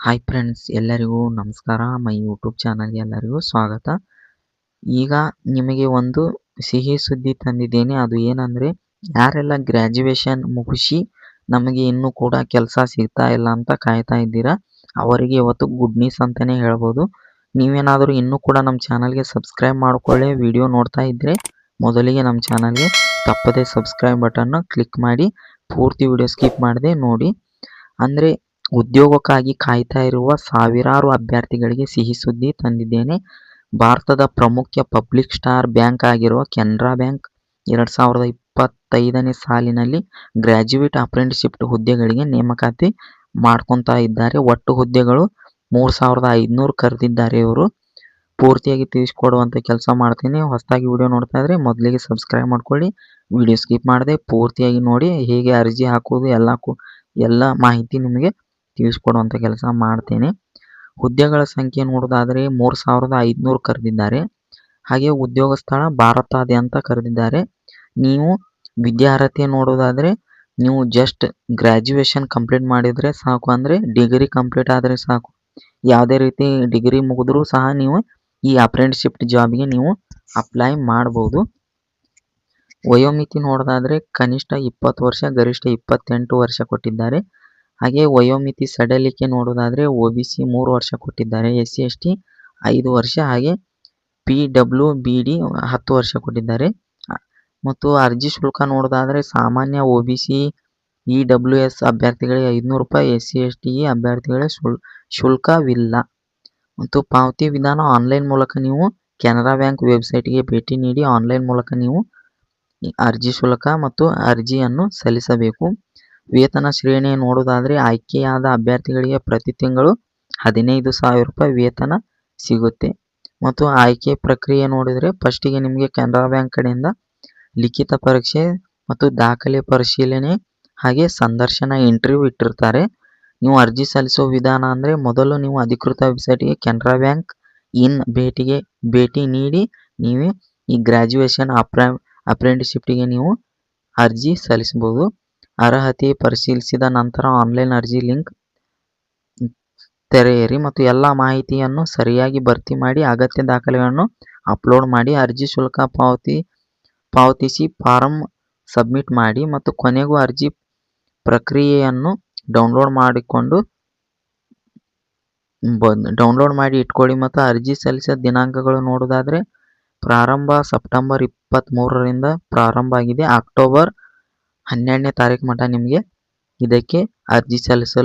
Hi friends, ಎಲ್ಲರಿಗೂ ನಮಸ್ಕಾರ. My YouTube ಚಾನಲ್ಗೆ ಎಲ್ಲರಿಗೂ ಸ್ವಾಗತ. ಈಗ ನಿಮಗೆ ಒಂದು ಸಿಹಿ ಸುದ್ದಿ ತಂದಿದ್ದೇನೆ. ಅದು ಏನಂದರೆ, ಯಾರೆಲ್ಲ ಗ್ರ್ಯಾಜುಯೇಷನ್ ಮುಗಿಸಿ ನಮಗೆ ಇನ್ನೂ ಕೂಡ ಕೆಲಸ ಸಿಗ್ತಾ ಇಲ್ಲ ಅಂತ ಕಾಯ್ತಾ ಇದ್ದೀರಾ, ಅವರಿಗೆ ಇವತ್ತು ಗುಡ್ ನ್ಯೂಸ್ ಅಂತಲೇ ಹೇಳ್ಬೋದು. ನೀವೇನಾದರೂ ಇನ್ನೂ ಕೂಡ ನಮ್ಮ ಚಾನಲ್ಗೆ ಸಬ್ಸ್ಕ್ರೈಬ್ ಮಾಡ್ಕೊಳ್ಳಿ. ವಿಡಿಯೋ ನೋಡ್ತಾ ಇದ್ದರೆ ಮೊದಲಿಗೆ ನಮ್ಮ ಚಾನಲ್ಗೆ ತಪ್ಪದೇ ಸಬ್ಸ್ಕ್ರೈಬ್ ಬಟನ್ನ ಕ್ಲಿಕ್ ಮಾಡಿ ಪೂರ್ತಿ ವಿಡಿಯೋ ಸ್ಕಿಪ್ ಮಾಡದೆ ನೋಡಿ. ಅಂದರೆ ಉದ್ಯೋಗಕ್ಕಾಗಿ ಕಾಯ್ತಾ ಇರುವ ಸಾವಿರಾರು ಅಭ್ಯರ್ಥಿಗಳಿಗೆ ಸಿಹಿ ಸುದ್ದಿ ತಂದಿದ್ದೇನೆ. ಭಾರತದ ಪ್ರಮುಖ ಪಬ್ಲಿಕ್ ಸ್ಟಾರ್ ಬ್ಯಾಂಕ್ ಆಗಿರುವ ಕೆನರಾ ಬ್ಯಾಂಕ್ 2025ನೇ ಸಾಲಿನಲ್ಲಿ ಗ್ರ್ಯಾಜುಯೇಟ್ ಅಪ್ರೆಂಟಿಸ್ಶಿಪ್ ಹುದ್ದೆಗಳಿಗೆ ನೇಮಕಾತಿ ಮಾಡ್ಕೊತಾ ಇದ್ದಾರೆ. ಒಟ್ಟು ಹುದ್ದೆಗಳು 3500 ಕರೆದಿದ್ದಾರೆ. ಇವರು ಪೂರ್ತಿಯಾಗಿ ತಿಳಿಸ್ಕೊಡುವಂಥ ಕೆಲಸ ಮಾಡ್ತೀನಿ. ಹೊಸದಾಗಿ ವಿಡಿಯೋ ನೋಡ್ತಾ ಇದ್ರೆ ಮೊದಲಿಗೆ ಸಬ್ಸ್ಕ್ರೈಬ್ ಮಾಡ್ಕೊಳ್ಳಿ. ವಿಡಿಯೋ ಸ್ಕಿಪ್ ಮಾಡದೆ ಪೂರ್ತಿಯಾಗಿ ನೋಡಿ. ಹೇಗೆ ಅರ್ಜಿ ಹಾಕೋದು ಎಲ್ಲ ಮಾಹಿತಿ ನಿಮಗೆ ತಿಳಿಸ್ಕೊಡುವಂಥ ಕೆಲಸ ಮಾಡ್ತೇನೆ. ಹುದ್ದೆಗಳ ಸಂಖ್ಯೆ ನೋಡೋದಾದರೆ 3500 ಕರೆದಿದ್ದಾರೆ. ಹಾಗೆ ಉದ್ಯೋಗ ಸ್ಥಳ ಭಾರತಾದ್ಯಂತ ಕರೆದಿದ್ದಾರೆ. ನೀವು ವಿದ್ಯಾರ್ಹತೆ ನೋಡೋದಾದರೆ ನೀವು ಜಸ್ಟ್ ಗ್ರ್ಯಾಜುಯೇಷನ್ ಕಂಪ್ಲೀಟ್ ಮಾಡಿದರೆ ಸಾಕು, ಅಂದರೆ ಡಿಗ್ರಿ ಕಂಪ್ಲೀಟ್ ಆದರೆ ಸಾಕು. ಯಾವುದೇ ರೀತಿ ಡಿಗ್ರಿ ಮುಗಿದ್ರೂ ಸಹ ನೀವು ಈ ಅಪ್ರೆಂಟಿಸ್ಶಿಪ್ ಜಾಬ್ಗೆ ನೀವು ಅಪ್ಲೈ ಮಾಡ್ಬೋದು. ವಯೋಮಿತಿ ನೋಡೋದಾದರೆ ಕನಿಷ್ಠ 20 ವರ್ಷ, ಗರಿಷ್ಠ 28 ವರ್ಷ ಕೊಟ್ಟಿದ್ದಾರೆ. ಹಾಗೆ ವಯೋಮಿತಿ ಸಡಿಲಿಕೆ ನೋಡೋದಾದರೆ OBC 3 ವರ್ಷ ಕೊಟ್ಟಿದ್ದಾರೆ, SC ST 5 ವರ್ಷ, ಹಾಗೆ PWBD 10 ವರ್ಷ ಕೊಟ್ಟಿದ್ದಾರೆ. ಮತ್ತು ಅರ್ಜಿ ಶುಲ್ಕ ನೋಡೋದಾದರೆ ಸಾಮಾನ್ಯ OBC EWS ಅಭ್ಯರ್ಥಿಗಳಿಗೆ 500 ರೂಪಾಯಿ, SC ST ಅಭ್ಯರ್ಥಿಗಳಿಗೆ ಶುಲ್ಕವಿಲ್ಲ. ಮತ್ತು ಪಾವತಿ ವಿಧಾನ ಆನ್ಲೈನ್ ಮೂಲಕ ನೀವು ಕೆನರಾ ಬ್ಯಾಂಕ್ ವೆಬ್ಸೈಟ್ಗೆ ಭೇಟಿ ನೀಡಿ ಆನ್ಲೈನ್ ಮೂಲಕ ನೀವು ಅರ್ಜಿ ಶುಲ್ಕ ಮತ್ತು ಅರ್ಜಿಯನ್ನು ಸಲ್ಲಿಸಬೇಕು. ವೇತನ ಶ್ರೇಣಿ ನೋಡೋದಾದರೆ ಆಯ್ಕೆಯಾದ ಅಭ್ಯರ್ಥಿಗಳಿಗೆ ಪ್ರತಿ ತಿಂಗಳು 15,000 ರೂಪಾಯಿ ವೇತನ ಸಿಗುತ್ತೆ. ಮತ್ತು ಆಯ್ಕೆ ಪ್ರಕ್ರಿಯೆ ನೋಡಿದರೆ ಫಸ್ಟಿಗೆ ನಿಮಗೆ ಕೆನರಾ ಬ್ಯಾಂಕ್ ಕಡೆಯಿಂದ ಲಿಖಿತ ಪರೀಕ್ಷೆ ಮತ್ತು ದಾಖಲೆ ಪರಿಶೀಲನೆ ಹಾಗೆ ಸಂದರ್ಶನ ಇಂಟರ್ವ್ಯೂ ಇಟ್ಟಿರ್ತಾರೆ. ನೀವು ಅರ್ಜಿ ಸಲ್ಲಿಸೋ ವಿಧಾನ ಅಂದರೆ ಮೊದಲು ನೀವು ಅಧಿಕೃತ ವೆಬ್ಸೈಟ್ಗೆ ಕೆನರಾ ಬ್ಯಾಂಕ್ ಭೇಟಿ ನೀಡಿ ನೀವೇ ಈ ಗ್ರ್ಯಾಜುಯೇಷನ್ ಅಪ್ರೆಂಟಿಸ್ಶಿಪ್ಗೆ ನೀವು ಅರ್ಜಿ ಸಲ್ಲಿಸ್ಬೋದು. ಅರ್ಹತೆ ಪರಿಶೀಲಿಸಿದ ನಂತರ ಆನ್ಲೈನ್ ಅರ್ಜಿ ಲಿಂಕ್ ತೆರೆಯಿರಿ ಮತ್ತು ಎಲ್ಲ ಮಾಹಿತಿಯನ್ನು ಸರಿಯಾಗಿ ಭರ್ತಿ ಮಾಡಿ ಅಗತ್ಯ ದಾಖಲೆಗಳನ್ನು ಅಪ್ಲೋಡ್ ಮಾಡಿ ಅರ್ಜಿ ಶುಲ್ಕ ಪಾವತಿಸಿ ಫಾರಂ ಸಬ್ಮಿಟ್ ಮಾಡಿ ಮತ್ತು ಕೊನೆಗೂ ಅರ್ಜಿ ಪ್ರಕ್ರಿಯೆಯನ್ನು ಡೌನ್ಲೋಡ್ ಮಾಡಿ ಇಟ್ಕೊಳ್ಳಿ. ಮತ್ತು ಅರ್ಜಿ ಸಲ್ಲಿಸಿದ ದಿನಾಂಕಗಳು ನೋಡೋದಾದರೆ ಪ್ರಾರಂಭ ಸೆಪ್ಟೆಂಬರ್ 23ರಿಂದ ಪ್ರಾರಂಭ ಆಗಿದೆ. ಅಕ್ಟೋಬರ್ 12ನೇ ತಾರೀಕು ಮಟ್ಟ ನಿಮಗೆ ಇದಕ್ಕೆ ಅರ್ಜಿ ಸಲ್ಲಿಸಲು